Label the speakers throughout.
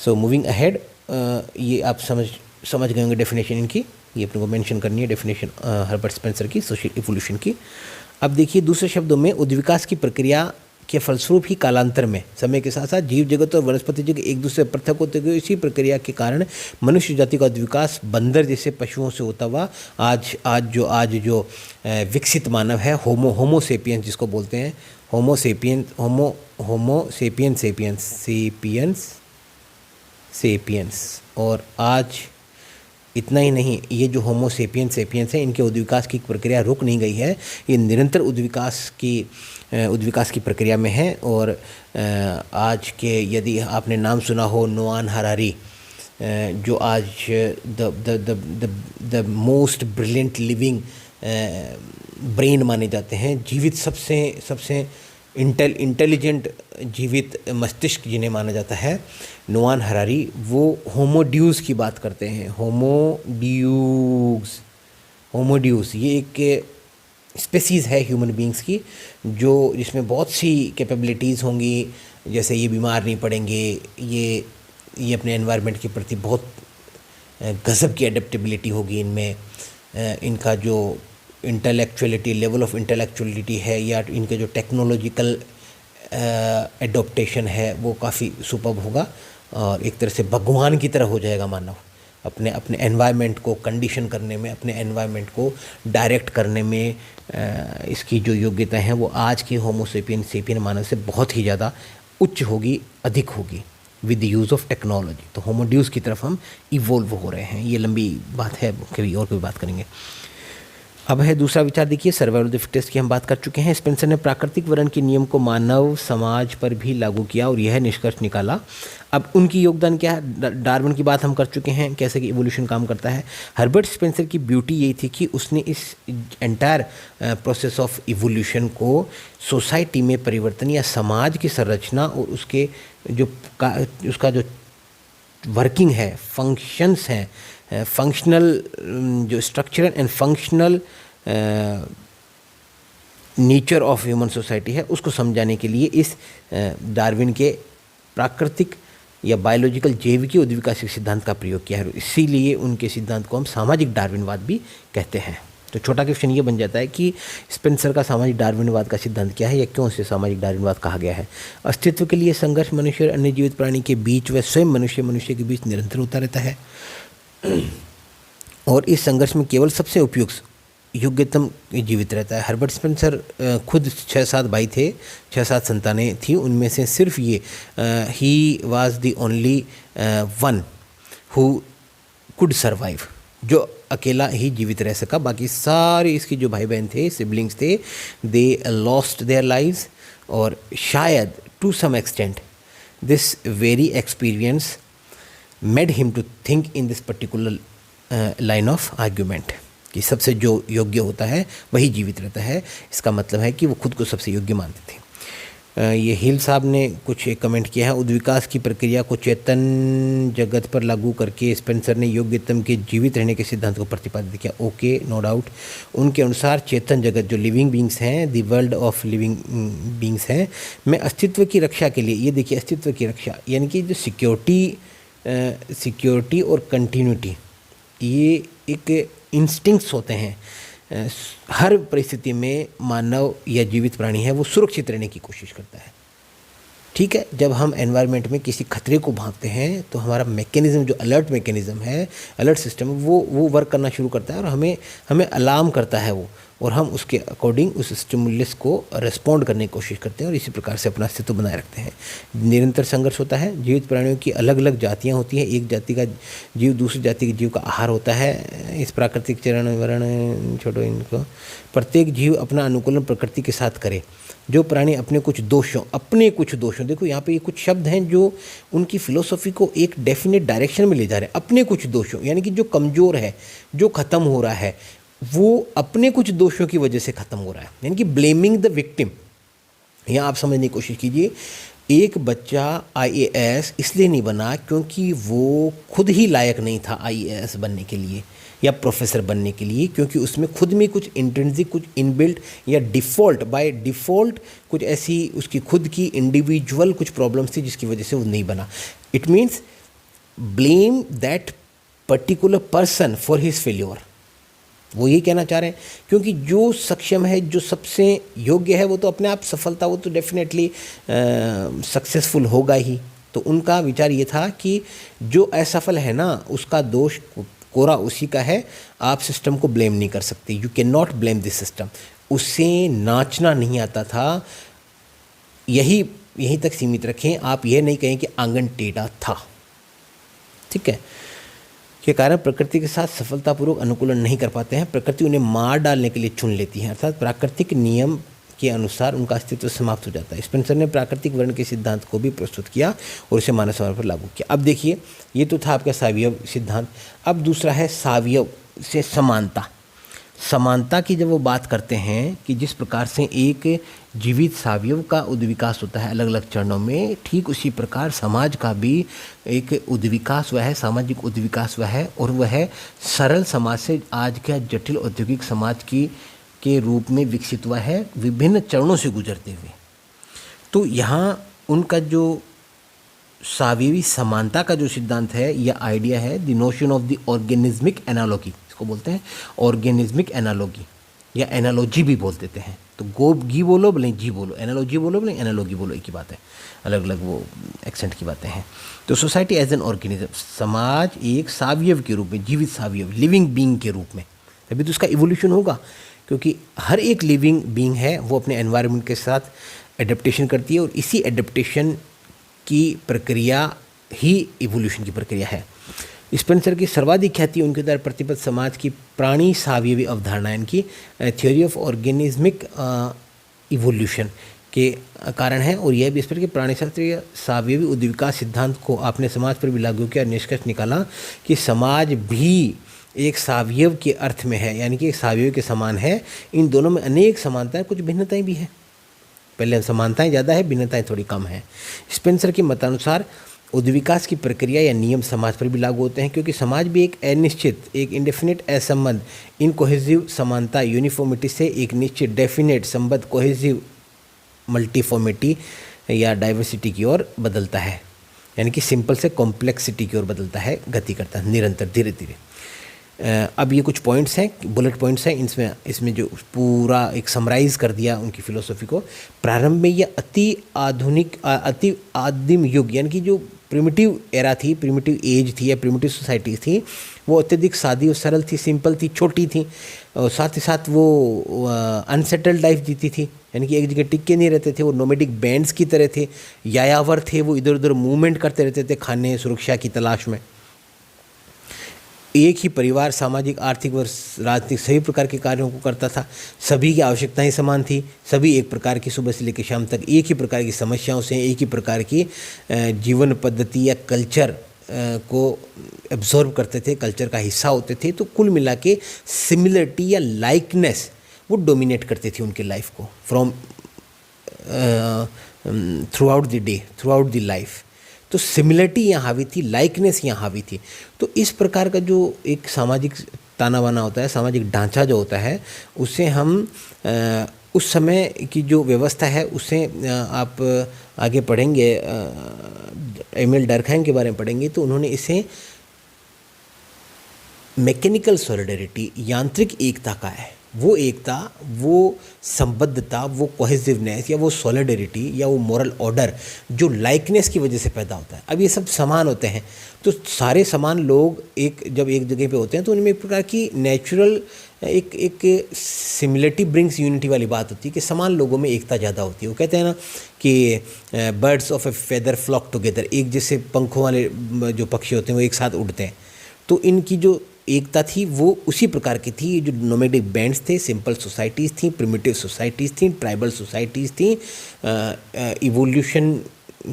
Speaker 1: So moving ahead, ये आप समझ गए होंगे डेफिनेशन इनकी, ये अपने को मेंशन करनी है डेफिनेशन हर्बर्ट स्पेंसर की सोशल इवोल्यूशन की। अब देखिए दूसरे शब्दों में उद्विकास की प्रक्रिया के फलस्वरूप ही कालांतर में समय के साथ साथ जीव जगत और वनस्पति जगत एक दूसरे से पृथक होते गए। इसी प्रक्रिया के कारण मनुष्य जाति का उद्विकास बंदर जैसे पशुओं से होता हुआ आज जो विकसित मानव है, होमो सेपियंस जिसको बोलते हैं, होमो सेपियंस। और आज इतना ही नहीं, ये जो होमो सेपियंस हैं, इनके उद्विकास की प्रक्रिया रुक नहीं गई है, ये निरंतर उद्विकास की प्रक्रिया में है। और आज के, यदि आपने नाम सुना हो नोआन हरारी, जो आज the most brilliant living brain माने जाते हैं, जीवित सबसे इंटेलिजेंट जीवित मस्तिष्क जिन्हें माना जाता है, नोआन हरारी, वो होमोड्यूस की बात करते हैं। होमोड्यूस ये एक स्पेसीज़ है ह्यूमन बींग्स की, जिसमें बहुत सी कैपेबिलिटीज़ होंगी, जैसे ये बीमार नहीं पड़ेंगे, ये अपने एनवायरनमेंट के प्रति बहुत गज़ब की एडेप्टेबिलिटी होगी इनमें, इनका जो लेवल ऑफ इंटेलेक्चुअलिटी है, या इनके जो टेक्नोलॉजिकल एडोप्टेशन है वो काफ़ी सुपर्ब होगा, और एक तरह से भगवान की तरह हो जाएगा मानव, अपने एनवायरनमेंट को कंडीशन करने में, अपने एनवायरनमेंट को डायरेक्ट करने में इसकी जो योग्यता है वो आज के होमोसेपियन मानव से बहुत ही ज़्यादा उच्च होगी, अधिक होगी with the use of technology. तो होमोड्यूस की तरफ हम इवोल्व हो रहे हैं। ये लंबी बात है, कभी और कोई बात करेंगे। अब है दूसरा विचार, देखिए सर्वाइवल ऑफ द फिटेस्ट की हम बात कर चुके हैं। स्पेंसर ने प्राकृतिक वर्ण के नियम को मानव समाज पर भी लागू किया और यह निष्कर्ष निकाला। अब उनकी योगदान क्या है, डार्विन की बात हम कर चुके हैं, कैसे कि इवोल्यूशन काम करता है। हर्बर्ट स्पेंसर की ब्यूटी यही थी कि उसने इस एंटायर प्रोसेस ऑफ इवोल्यूशन को सोसाइटी में परिवर्तन या समाज की संरचना और उसका जो वर्किंग है, फंक्शंस हैं, फंक्शनल जो structural and functional nature of human society है, उसको समझाने के लिए इस डार्विन के प्राकृतिक या बायोलॉजिकल जैविकी उद्विकासिक सिद्धांत का प्रयोग किया है। इसीलिए उनके सिद्धांत को हम सामाजिक डार्विनवाद भी कहते हैं। तो छोटा क्वेश्चन ये बन जाता है कि स्पेंसर का सामाजिक डार्विनवाद का सिद्धांत क्या है, या क्यों उसे सामाजिक डार्विनवाद कहा गया है। अस्तित्व के लिए संघर्ष मनुष्य और अन्य जीवित प्राणी के बीच व स्वयं मनुष्य के बीच निरंतर होता रहता है, और इस संघर्ष में केवल सबसे उपयुक्त योग्यतम जीवित रहता है। हर्बर्ट स्पेंसर खुद 6-7 भाई थे, 6-7 संतानें थी, उनमें से सिर्फ ये he was the only one who could survive, जो अकेला ही जीवित रह सका। बाकी सारे इसके जो भाई बहन थे, सिबलिंग्स थे, दे लॉस्ट देयर लाइव्स, और शायद to some extent this very experience made him to think in this particular line of argument कि सबसे जो योग्य होता है वही जीवित रहता है। इसका मतलब है कि वो खुद को सबसे योग्य मानते थे। ये हिल साहब ने कुछ एक कमेंट किया है, उद्विकास की प्रक्रिया को चेतन जगत पर लागू करके स्पेंसर ने योग्यतम के जीवित रहने के सिद्धांत को प्रतिपादित किया। Okay, no doubt. उनके अनुसार चेतन जगत जो लिविंग बींग्स हैं, the world of living beings हैं, में अस्तित्व की रक्षा के लिए, ये देखिए अस्तित्व की रक्षा यानी कि जो सिक्योरिटी और कंटिन्यूटी, ये एक इंस्टिंक्ट्स होते हैं। हर परिस्थिति में मानव या जीवित प्राणी है वो सुरक्षित रहने की कोशिश करता है। ठीक है, जब हम एनवायरनमेंट में किसी खतरे को भांपते हैं तो हमारा मैकेनिज़्म, जो अलर्ट मैकेनिज़्म है, अलर्ट सिस्टम, वो वर्क करना शुरू करता है और हमें अलार्म करता है वो, और हम उसके अकॉर्डिंग उस स्टिमुलस को रेस्पॉन्ड करने की कोशिश करते हैं और इसी प्रकार से अपना अस्तित्व बनाए रखते हैं। निरंतर संघर्ष होता है। जीवित प्राणियों की अलग अलग जातियाँ होती हैं। एक जाति का जीव दूसरी जाति के जीव का आहार होता है। इस प्राकृतिक चरण वर्ण छोड़ो इनको, प्रत्येक जीव अपना अनुकूलन प्रकृति के साथ करे। जो प्राणी अपने कुछ दोषों, देखो यहाँ पे ये कुछ शब्द हैं जो उनकी फिलोसॉफी को एक डेफिनेट डायरेक्शन में ले जा रहे हैं। अपने कुछ दोषों यानी कि जो कमज़ोर है, जो ख़त्म हो रहा है, वो अपने कुछ दोषों की वजह से ख़त्म हो रहा है, यानी कि ब्लेमिंग द विक्टिम। यहाँ आप समझने की कोशिश कीजिए, एक बच्चा आईएएस इसलिए नहीं बना क्योंकि वो खुद ही लायक नहीं था आईएएस बनने के लिए या प्रोफेसर बनने के लिए, क्योंकि उसमें खुद में कुछ इंट्रिंसिक, कुछ इनबिल्ट या बाय डिफ़ॉल्ट कुछ ऐसी उसकी खुद की इंडिविजुअल कुछ प्रॉब्लम्स थी जिसकी वजह से वो नहीं बना। It means blame that particular person for his failure. वो यही कहना चाह रहे हैं, क्योंकि जो सक्षम है, जो सबसे योग्य है, वो तो अपने आप सफलता, वो तो डेफिनेटली सक्सेसफुल होगा ही। तो उनका विचार ये था कि जो असफल है ना, उसका दोष कोरा उसी का है, आप सिस्टम को ब्लेम नहीं कर सकते। You can not blame this system. उसे नाचना नहीं आता था, यहीं तक सीमित रखें। आप यह नहीं कहें कि आंगन टेढ़ा था, ठीक है, के कारण प्रकृति के साथ सफलतापूर्वक अनुकूलन नहीं कर पाते हैं। प्रकृति उन्हें मार डालने के लिए चुन लेती है, अर्थात प्राकृतिक नियम के अनुसार उनका अस्तित्व समाप्त हो जाता है। स्पेंसर ने प्राकृतिक वर्ण के सिद्धांत को भी प्रस्तुत किया और उसे मानव समाज पर लागू किया। अब देखिए, ये तो था आपका सावयव सिद्धांत। अब दूसरा है सावयव से समानता। समानता की जब वो बात करते हैं कि जिस प्रकार से एक जीवित सावयव का उद्विकास होता है अलग अलग चरणों में, ठीक उसी प्रकार समाज का भी एक उद्विकास हुआ है, सामाजिक उद्विकास हुआ है, और वह सरल समाज से आज के जटिल औद्योगिक समाज के रूप में विकसित हुआ है, विभिन्न चरणों से गुजरते हुए। तो यहाँ उनका जो सावयवी समानता का जो सिद्धांत है, यह आइडिया है the notion of the organismic analogy, इसको बोलते हैं ऑर्गेनिज्मिक एनालॉजी या एनालॉजी भी बोल देते हैं। तो गो घी बोलो बोले जी बोलो, एनालॉजी बोलो बोले एनालॉजी बोलो, एक ही बात है, अलग अलग वो एक्सेंट की बातें हैं। तो सोसाइटी एज एन ऑर्गेनिज्म, समाज एक सावयव के रूप में, जीवित सावयव, लिविंग बीइंग के रूप में, तभी तो उसका इवोल्यूशन होगा, क्योंकि हर एक लिविंग बीइंग है वो अपने एनवायरनमेंट के साथ एडेप्टेशन करती है, और इसी एडेप्टेशन की प्रक्रिया ही इवोल्यूशन की प्रक्रिया है। स्पेंसर की सर्वाधिक ख्याति उनके द्वारा प्रतिबद्ध समाज की प्राणी सावयवी अवधारणा, इनकी थ्योरी ऑफ ऑर्गेनिज्मिक इवोल्यूशन के कारण है, और यह भी स्पेंसर के प्राणीशास्त्रीय सावयवी उद्विकास सिद्धांत को आपने समाज पर भी लागू किया, निष्कर्ष निकाला कि समाज भी एक सावयव के अर्थ में है, यानी कि एक सावयव के समान है। इन दोनों में अनेक समानताएं, कुछ भिन्नताएं भी हैं। पहले समानताएं ज़्यादा है, भिन्नताएं थोड़ी कम है। स्पेंसर के मतानुसार उद्विकास की प्रक्रिया या नियम समाज पर भी लागू होते हैं, क्योंकि समाज भी एक अनिश्चित, एक इंडेफिनिट असंबद्ध, इनकोहेसिव समानता, यूनिफॉर्मिटी से एक निश्चित डेफिनेट संबद्ध कोहेसिव मल्टीफॉर्मिटी या डाइवर्सिटी की ओर बदलता है, यानी कि सिंपल से कॉम्प्लेक्सिटी की ओर बदलता है, गति करता है निरंतर, धीरे धीरे। अब ये कुछ पॉइंट्स हैं, बुलेट पॉइंट्स हैं, इसमें जो पूरा एक समराइज़ कर दिया उनकी फ़िलोसॉफी को। प्रारंभ में यह अति आदिम युग, यानी कि जो प्रिमिटिव एरा थी, प्रिमिटिव एज थी या प्रिमिटिव सोसाइटी थी, वो अत्यधिक सादी और सरल थी, सिंपल थी, छोटी थी, और साथ ही साथ वो अनसेटल्ड लाइफ जीती थी, यानी कि एक जगह टिक के नहीं रहते थे। वो नोमेडिक बैंड्स की तरह थे, यायावर थे, वो इधर उधर मूवमेंट करते रहते थे खाने सुरक्षा की तलाश में। एक ही परिवार सामाजिक, आर्थिक व राजनीतिक सभी प्रकार के कार्यों को करता था। सभी की आवश्यकताएं समान थी, सभी एक प्रकार की, सुबह से लेकर शाम तक एक ही प्रकार की समस्याओं से, एक ही प्रकार की जीवन पद्धति या कल्चर को एब्जॉर्व करते थे, कल्चर का हिस्सा होते थे। तो कुल मिला के सिमिलरिटी या लाइकनेस वो डोमिनेट करती थी उनके लाइफ को, from through out the day, through out the life. तो सिमिलरिटी यहाँ हावी थी, लाइकनेस यहाँ हावी थी। तो इस प्रकार का जो एक सामाजिक ताना बाना होता है, सामाजिक ढांचा जो होता है, उससे हम उस समय की जो व्यवस्था है उससे आप आगे पढ़ेंगे, एमिल डर्कहाइम के बारे में पढ़ेंगे, तो उन्होंने इसे मैकेनिकल सॉलिडरिटी, यांत्रिक एकता का है। वो एकता, वो संबद्धता, वो कोहेसिवनेस या वो सॉलिडरिटी या वो मोरल ऑर्डर जो लाइकनेस की वजह से पैदा होता है। अब ये सब समान होते हैं, तो सारे समान लोग जब एक जगह पे होते हैं तो उनमें एक प्रकार की नेचुरल एक सिमिलरिटी ब्रिंग्स यूनिटी वाली बात होती है कि समान लोगों में एकता ज़्यादा होती है। वो कहते हैं ना कि birds of a feather flock together, एक जैसे पंखों वाले जो पक्षी होते हैं वो एक साथ उड़ते हैं। तो इनकी जो एकता थी वो उसी प्रकार की थी। जो नोमेडिक बैंड्स थे, सिंपल सोसाइटीज़ थी, प्रिमिटिव सोसाइटीज़ थी, ट्राइबल सोसाइटीज़ थी, इवोल्यूशन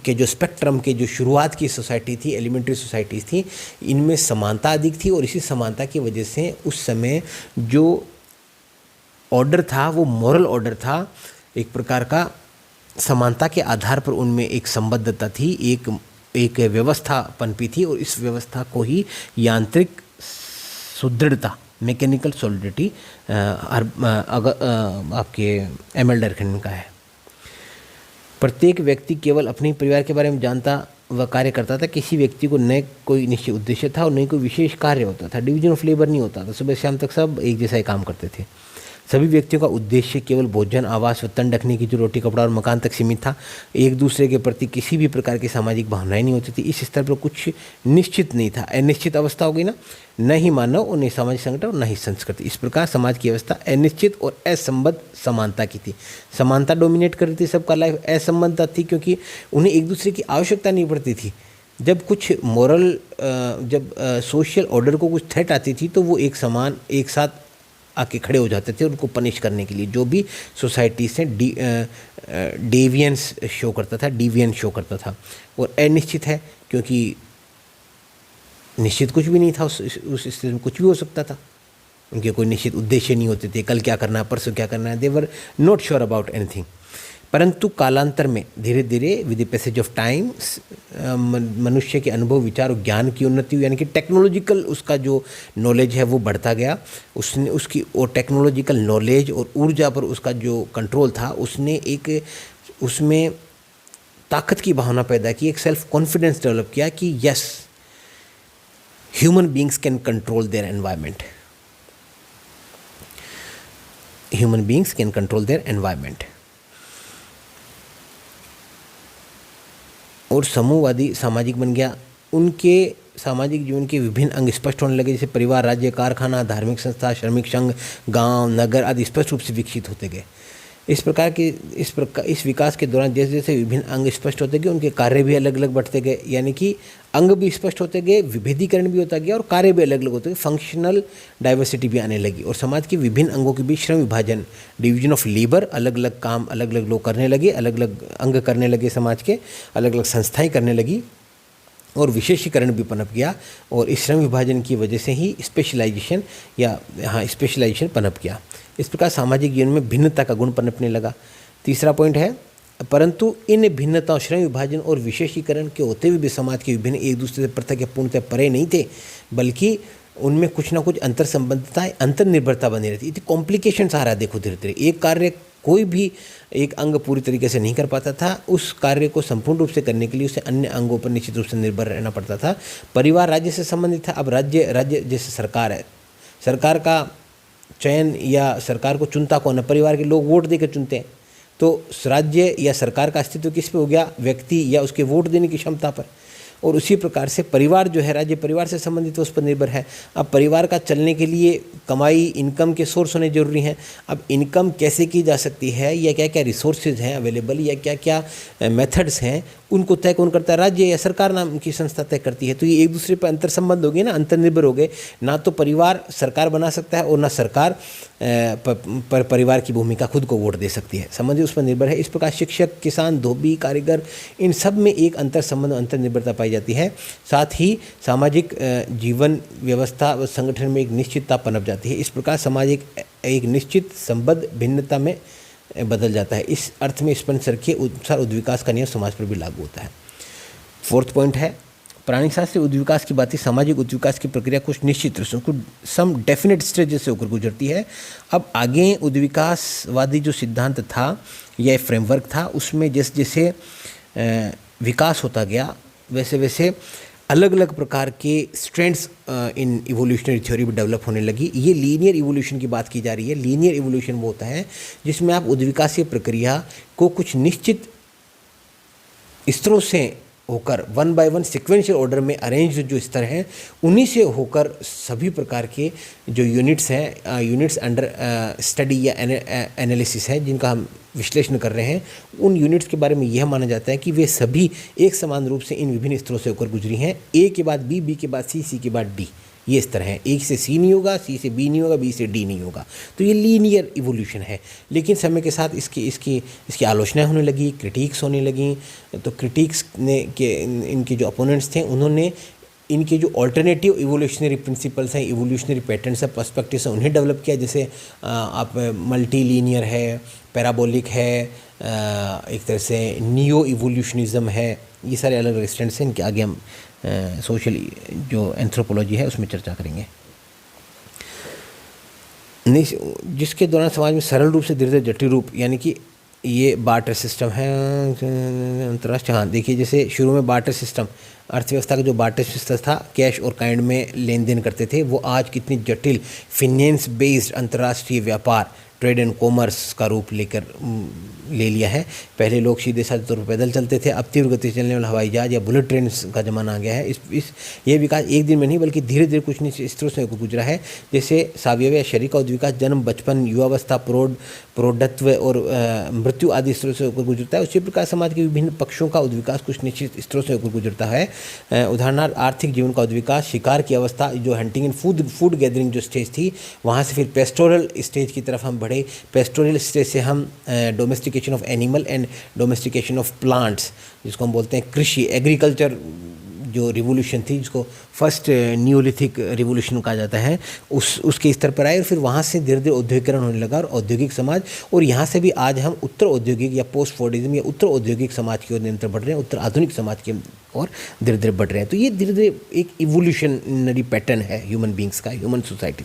Speaker 1: के जो स्पेक्ट्रम के जो शुरुआत की सोसाइटी थी, एलिमेंट्री सोसाइटीज़ थी, इनमें समानता अधिक थी। और इसी समानता की वजह से उस समय जो ऑर्डर था वो मॉरल ऑर्डर था, एक प्रकार का समानता के आधार पर उनमें एक संबद्धता थी, एक व्यवस्था पनपी थी। और इस व्यवस्था को ही यांत्रिक सुदृढ़ता, मैकेनिकल सॉलिडिटी आपके एमिल डर्कहाइम का है। प्रत्येक व्यक्ति केवल अपने परिवार के बारे में जानता व कार्य करता था। किसी व्यक्ति को न कोई निश्चित उद्देश्य था और न कोई विशेष कार्य होता था। डिवीजन ऑफ लेबर नहीं होता था। सुबह शाम तक सब एक जैसा ही काम करते थे। सभी व्यक्तियों का उद्देश्य केवल भोजन, आवास व तन ढकने की जो रोटी, कपड़ा और मकान तक सीमित था। एक दूसरे के प्रति किसी भी प्रकार की सामाजिक भावनाएं नहीं होती थी। इस स्तर पर कुछ निश्चित नहीं था। अनिश्चित अवस्था हो गई ना, न ही मानव और न ही सामाजिक संगठन और न ही संस्कृति। इस प्रकार समाज की अवस्था अनिश्चित और असंबद्ध समानता की थी। समानता डोमिनेट कर रही थी सबका लाइफ, असंबद्धता थी क्योंकि उन्हें एक दूसरे की आवश्यकता नहीं पड़ती थी। जब कुछ मॉरल जब सोशल ऑर्डर को कुछ थ्रेट आती थी तो वो एक साथ आके खड़े हो जाते थे उनको पनिश करने के लिए। जो भी सोसाइटी से डेवियंस शो करता था। और अनिश्चित है क्योंकि निश्चित कुछ भी नहीं था। उस स्थिति में कुछ भी हो सकता था। उनके कोई निश्चित उद्देश्य नहीं होते थे। कल क्या करना है, परसों क्या करना है, they were not sure about anything. परंतु कालांतर में धीरे धीरे with the passage of time मनुष्य के अनुभव, विचार और ज्ञान की उन्नति हुई, यानी कि टेक्नोलॉजिकल उसका जो नॉलेज है वो बढ़ता गया। उसने उसकी और टेक्नोलॉजिकल नॉलेज और ऊर्जा पर उसका जो कंट्रोल था उसने एक उसमें ताकत की भावना पैदा की, एक सेल्फ कॉन्फिडेंस डेवलप किया कि yes, human beings can control their environment. Human beings can control their environment. और समूहवादी सामाजिक बन गया। उनके सामाजिक जीवन के विभिन्न अंग स्पष्ट होने लगे, जैसे परिवार, राज्य, कारखाना, धार्मिक संस्था, श्रमिक संघ, गांव, नगर आदि स्पष्ट रूप से विकसित होते गए। इस विकास के दौरान जैसे जैसे विभिन्न अंग स्पष्ट होते गए उनके कार्य भी अलग अलग बढ़ते गए, यानी कि अंग भी स्पष्ट होते गए, विभेदीकरण भी होता गया और कार्य भी अलग अलग होते गए, फंक्शनल डाइवर्सिटी भी आने लगी। और समाज के विभिन्न अंगों के बीच श्रम विभाजन, डिवीजन ऑफ लेबर, अलग अलग काम अलग अलग लोग करने लगे, अलग अलग अंग करने लगे, समाज के अलग अलग संस्थाएं करने लगी और विशेषीकरण भी पनप गया। और इस श्रम विभाजन की वजह से ही स्पेशलाइजेशन पनप गया। इस प्रकार सामाजिक जीवन में भिन्नता का गुण पनपने लगा। तीसरा पॉइंट है, परंतु इन भिन्नताओं, श्रम विभाजन और विशेषीकरण के होते हुए भी समाज के विभिन्न एक दूसरे से पृथक या पूर्णतः परे नहीं थे, बल्कि उनमें कुछ ना कुछ अंतर संबंधता, अंतर निर्भरता बनी रहती थी। कॉम्प्लिकेशंस आ रहा है, देखो धीरे धीरे। एक कार्य कोई भी एक अंग पूरी तरीके से नहीं कर पाता था। उस कार्य को संपूर्ण रूप से करने के लिए उसे अन्य अंगों पर निश्चित रूप से निर्भर रहना पड़ता था। परिवार राज्य से संबंधित था। अब राज्य जैसे सरकार है, सरकार का चयन या सरकार को चुनता कौन है? परिवार के लोग वोट देकर चुनते हैं। तो राज्य या सरकार का अस्तित्व किस पे हो गया? व्यक्ति या उसके वोट देने की क्षमता पर। और उसी प्रकार से परिवार जो है, राज्य परिवार से संबंधित उस पर निर्भर है। अब परिवार का चलने के लिए कमाई, इनकम के सोर्स होने जरूरी हैं। अब इनकम कैसे की जा सकती है, या क्या क्या रिसोर्सेज हैं अवेलेबल, या क्या क्या मेथड्स हैं, उनको तय कौन करता है? राज्य या सरकार नाम की संस्था तय करती है। तो ये एक दूसरे पर अंतर संबंध हो गए ना, अंतर निर्भर हो गए। ना तो परिवार सरकार बना सकता है और ना सरकार पर परिवार की भूमिका खुद को वोट दे सकती है। समझिए, उस पर निर्भर है। इस प्रकार शिक्षक, किसान, धोबी, कारीगर, इन सब में एक अंतर संबंध, अंतर निर्भरता पाई जाती है। साथ ही सामाजिक जीवन व्यवस्था व संगठन में एक निश्चितता पनप जाती है। इस प्रकार समाज एक निश्चित संबद्ध भिन्नता में बदल जाता है। इस अर्थ में स्पेंसर के अनुसार उद्विकास का नियम समाज पर भी लागू होता है। फोर्थ पॉइंट है, प्राणीशास्त्रीय उद्विकास की बात, सामाजिक उद्विकास की प्रक्रिया कुछ निश्चित सम डेफिनेट स्टेजेस से होकर गुजरती है। अब आगे उद्विकासवादी जो सिद्धांत था या फ्रेमवर्क था, उसमें जैसे जैसे विकास होता गया वैसे वैसे अलग अलग प्रकार के स्ट्रेंड्स इन इवोल्यूशनरी थ्योरी भी डेवलप होने लगी। ये लीनियर इवोल्यूशन की बात की जा रही है। लीनियर इवोल्यूशन वो होता है जिसमें आप उद्विकासीय प्रक्रिया को कुछ निश्चित स्तरों से होकर one by one sequential order में अरेंज जो स्तर हैं उन्हीं से होकर सभी प्रकार के जो यूनिट्स हैं, यूनिट्स अंडर स्टडी या एनालिसिस है, जिनका हम विश्लेषण कर रहे हैं, उन यूनिट्स के बारे में यह माना जाता है कि वे सभी एक समान रूप से इन विभिन्न स्तरों से होकर गुजरी हैं। ए के बाद बी, बी के बाद सी, सी के बाद डी, ये स्तर हैं। ए से सी नहीं होगा, सी से बी नहीं होगा, बी से डी नहीं होगा। तो ये लीनियर इवोल्यूशन है। लेकिन समय के साथ इसकी आलोचना होने लगी, क्रिटिक्स होने लगी। तो क्रिटिक्स ने इनके जो अपोनेंट्स थे उन्होंने इनके जो ऑल्टरनेटिव इवोल्यूशनरी प्रिंसिपल्स हैं, इवोल्यूशनरी पैटर्न्स है, पर्सपेक्टिव्स हैं, उन्हें डेवलप किया। जैसे आप मल्टी लीनियर है, पैराबोलिक है, एक तरह से नियो इवोल्यूशनिज्म है, ये सारे अलग अलग स्टैंड्स हैं। इनके आगे हम सोशल जो एंथ्रोपोलॉजी है उसमें चर्चा करेंगे, जिसके दौरान समाज में सरल रूप से धीरे धीरे जटिल रूप, यानी कि ये बार्टर सिस्टम है अंतर्राष्ट्रीय। हाँ देखिए, जैसे शुरू में बार्टर सिस्टम, अर्थव्यवस्था का जो बार्टर सिस्टम था, कैश और काइंड में लेन देन करते थे, वो आज कितनी जटिल फिनेंस बेस्ड अंतर्राष्ट्रीय व्यापार, ट्रेड एंड कॉमर्स का रूप ले लिया है। पहले लोग सीधे साधे तौर पर पैदल चलते थे, अब तीव्र गति से चलने वाला हवाई जहाज या बुलेट ट्रेन का जमाना आ गया है। ये विकास एक दिन में नहीं बल्कि धीरे धीरे कुछ निश्चित स्तरों से गुजरा है। जैसे सावयव या शरीर का उद्विकास जन्म, बचपन, युवावस्था, प्रौढ़त्व और मृत्यु आदि स्तरों से होकर गुजरता है, उसी प्रकार समाज के विभिन्न पक्षों का उद्विकास कुछ निश्चित स्तरों से होकर गुजरता है। उदाहरणार्थ आर्थिक जीवन का उद्विकास, शिकार की अवस्था, जो हंटिंग एंड फूड गैदरिंग जो स्टेज थी, वहाँ से फिर पेस्टोरल स्टेज की तरफ हम बढ़े। पेस्टोरल स्टेज से हम domestication of animal and domestication of plants, जिसको हम बोलते हैं कृषि, एग्रीकल्चर जो रिवोल्यूशन थी, जिसको फर्स्ट न्यूलिथिक रिवोल्यूशन कहा जाता है, उसके स्तर पर आए। और फिर वहाँ से धीरे धीरे औद्योगिकरण होने लगा और औद्योगिक समाज, और यहाँ से भी आज हम उत्तर औद्योगिक या पोस्ट फोर्डिज्म या उत्तर औद्योगिक समाज की ओर निरंतर बढ़ रहे हैं, उत्तर आधुनिक समाज की ओर धीरे धीरे बढ़ रहे हैं। तो ये धीरे धीरे एक इवोल्यूशनरी पैटर्न है ह्यूमन बींग्स का, ह्यूमन सोसाइटी।